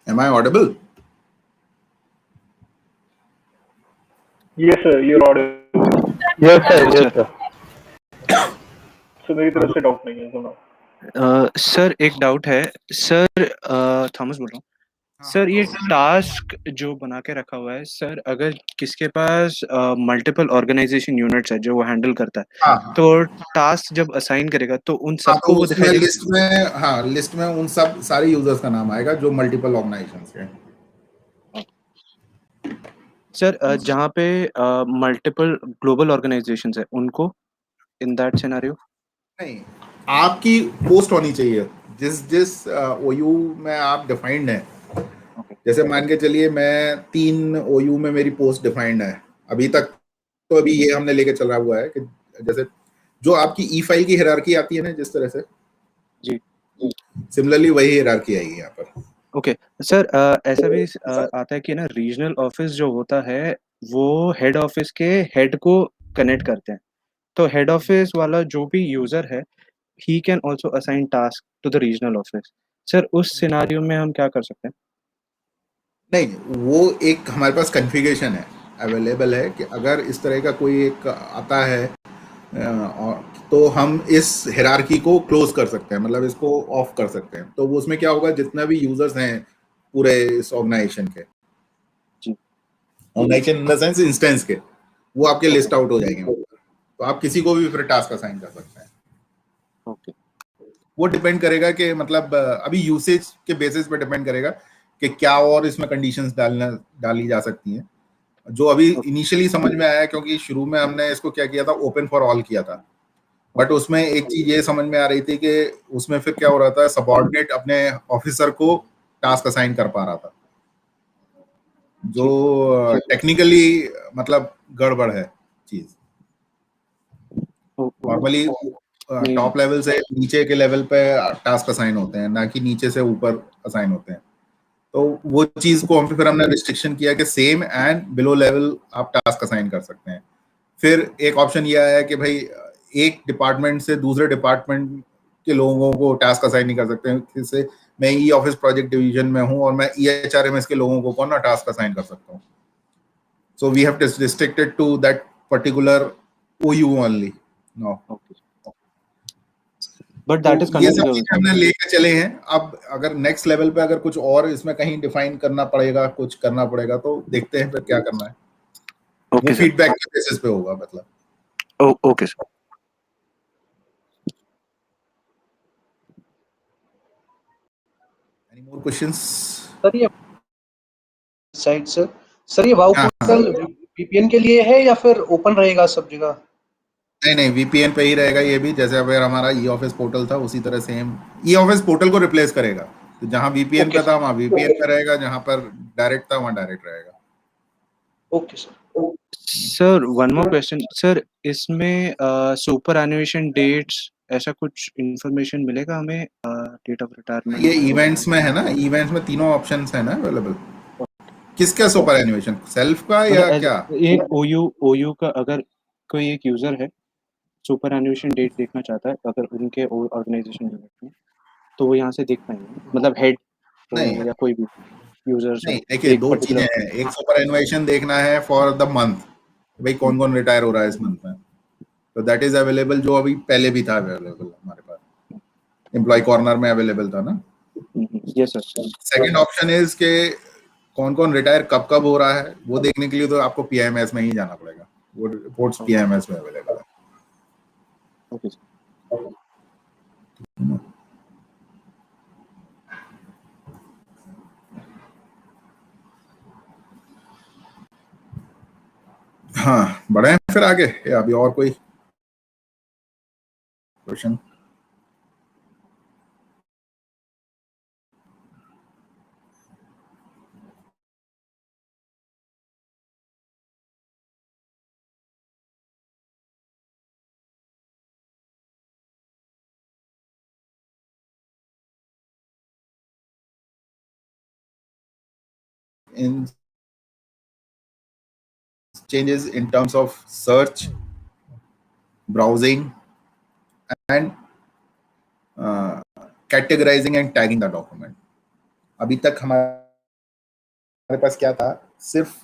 Am I audible? Yes, sir. You're audible. Yes, sir. Yes, sir. So मेरी तरफ से डाउट नहीं है सुनो। सर एक डाउट है सर, थॉमस बोल रहा हूँ सर। ये टास्क जो बना के रखा हुआ है सर, अगर किसके पास मल्टीपल ऑर्गेनाइजेशन यूनिट्स है जो वो हैंडल करता है, तो टास्क जब असाइन करेगा तो उन सबको वो दिखाई लिस्ट में, हाँ, लिस्ट में उन सब सारे यूजर्स का नाम आएगा जो मल्टीपल ऑर्गेनाइजेशंस के सर। जहाँ पे मल्टीपल ग्लोबल ऑर्गेनाइजेशंस है उनको इन दैट सिनेरियो नहीं, आपकी पोस्ट होनी चाहिए जिस ओयू में आप डिफाइंड है। जैसे मान के चलिए मैं 3 ओयू में मेरी पोस्ट डिफाइंड है अभी तक, तो अभी ये हमने लेके चल रहा हुआ है कि जैसे जो आपकी ई फाइल की हायरार्की आती है ना, जिस तरह से जी, सिमिलरली वही हायरार्की आएगी यहाँ पर। ओके सर, ऐसा भी आता है कि ना रीजनल ऑफिस जो होता है वो हेड ऑफिस के हेड को कनेक्ट करते हैं, तो हेड ऑफिस वाला जो भी यूजर है he can also assign task to the regional office. Sir उस सिनेरियो में हम क्या कर सकते हैं? नहीं, वो एक हमारे पास कॉन्फ़िगरेशन है, अवेलेबल है कि अगर इस तरह का कोई एक आता है तो हम इस हायरार्की को क्लोज कर सकते हैं, मतलब इसको ऑफ कर सकते हैं। तो वो उसमें क्या होगा, जितना भी यूजर्स हैं पूरे इस ऑर्गेनाइजेशन के, organisation in the sense instance के, वो आपके लिस्ट आउट हो जाएंगे। तो आप किसी को भी फिर टास्क असाइन कर सकते हैं। ओके, वो डिपेंड करेगा कि मतलब अभी यूसेज के बेसिस पे डिपेंड करेगा कि क्या और इसमें कंडीशंस डाली जा सकती हैं। जो अभी इनिशियली समझ में आया, क्योंकि शुरू में हमने इसको क्या किया था, ओपन फॉर ऑल किया था, बट उसमें एक चीज ये समझ में आ रही थी कि उसमें फिर क्या हो रहा था, सबऑर्डिनेट अपने ऑफिसर को टास्क असाइन कर पा रहा था, जो टेक्निकली मतलब गड़बड़ है चीज। नॉर्मली टॉप लेवल से नीचे के लेवल पे टास्क असाइन होते हैं, ना कि नीचे से ऊपर असाइन होते हैं। तो वो चीज को फिर हमने रिस्ट्रिक्शन किया कि सेम एंड बिलो लेवल आप टास्क असाइन कर सकते हैं। फिर एक ऑप्शन ये आया कि भाई एक डिपार्टमेंट से दूसरे डिपार्टमेंट के लोगों को टास्क असाइन नहीं कर सकते हैं। जैसे मैं ई ऑफिस प्रोजेक्ट डिवीजन में हूं और मैं EHRMS के लोगों को कौन ना टास्क असाइन कर सकता हूं। So we have restricted to that particular OU only no. But that is ये सब चीजें हमने लेके चले हैं। अब अगर नेक्स्ट लेवल पे अगर कुछ और इसमें कहीं डिफाइन करना पड़ेगा, कुछ करना पड़ेगा, तो देखते हैं फिर क्या करना है। वो फीडबैक के बेसिस पे होगा मतलब। Okay sir. Any more questions? Sir ये साइड सर ये वाउ पोर्टल VPN के लिए है या फिर ओपन रहेगा सब जगह? नहीं VPN पे ही रहेगा ये भी। जैसे अगर हमारा ई ऑफिस पोर्टल था उसी तरह सेम ई ऑफिस पोर्टल को रिप्लेस करेगा। तो जहां VPN पे था वहां VPN पे रहेगा, जहां पर डायरेक्ट था वहां डायरेक्ट रहेगा। Okay sir. Sir one more question sir, इसमें सुपर एनिमेशन डेट्स ऐसा कुछ इंफॉर्मेशन मिलेगा हमें? डेट ऑफ रिटायरमेंट ये इवेंट्स में है ना, इवेंट्स में तीनों ऑप्शंस है ना अवेलेबल। किसका सुपर एनिमेशन, सेल्फ का या क्या? एक OU का अगर कोई एक यूजर है सुपर एनिमेशन डेट देखना चाहता है अगर उनके ऑर्गेनाइजेशन में, तो वो यहाँ से देख पाएंगे, मतलब हेड नहीं या कोई भी यूजर्स नहीं, देखिए दो चीजें हैं। एक सुपर एनिमेशन देखना है फॉर द मंथ, भाई कौन कौन रिटायर हो रहा है इस मंथ में, तो दैट इज अवेलेबल, जो अभी पहले भी था अवेलेबल हमारे पास, एम्प्लॉय कॉर्नर में अवेलेबल था ना। Yes sir. Second option is के कौन कौन रिटायर कब कब हो रहा है, वो देखने के लिए तो आपको PIMS में ही जाना पड़ेगा। वो रिपोर्ट्स PIMS में अवेलेबल है। Okay sir. हाँ, बढ़े फिर आगे या अभी और कोई question? in changes in terms of search, browsing, and categorizing and tagging the document. अभी तक हमारे पास क्या था, सिर्फ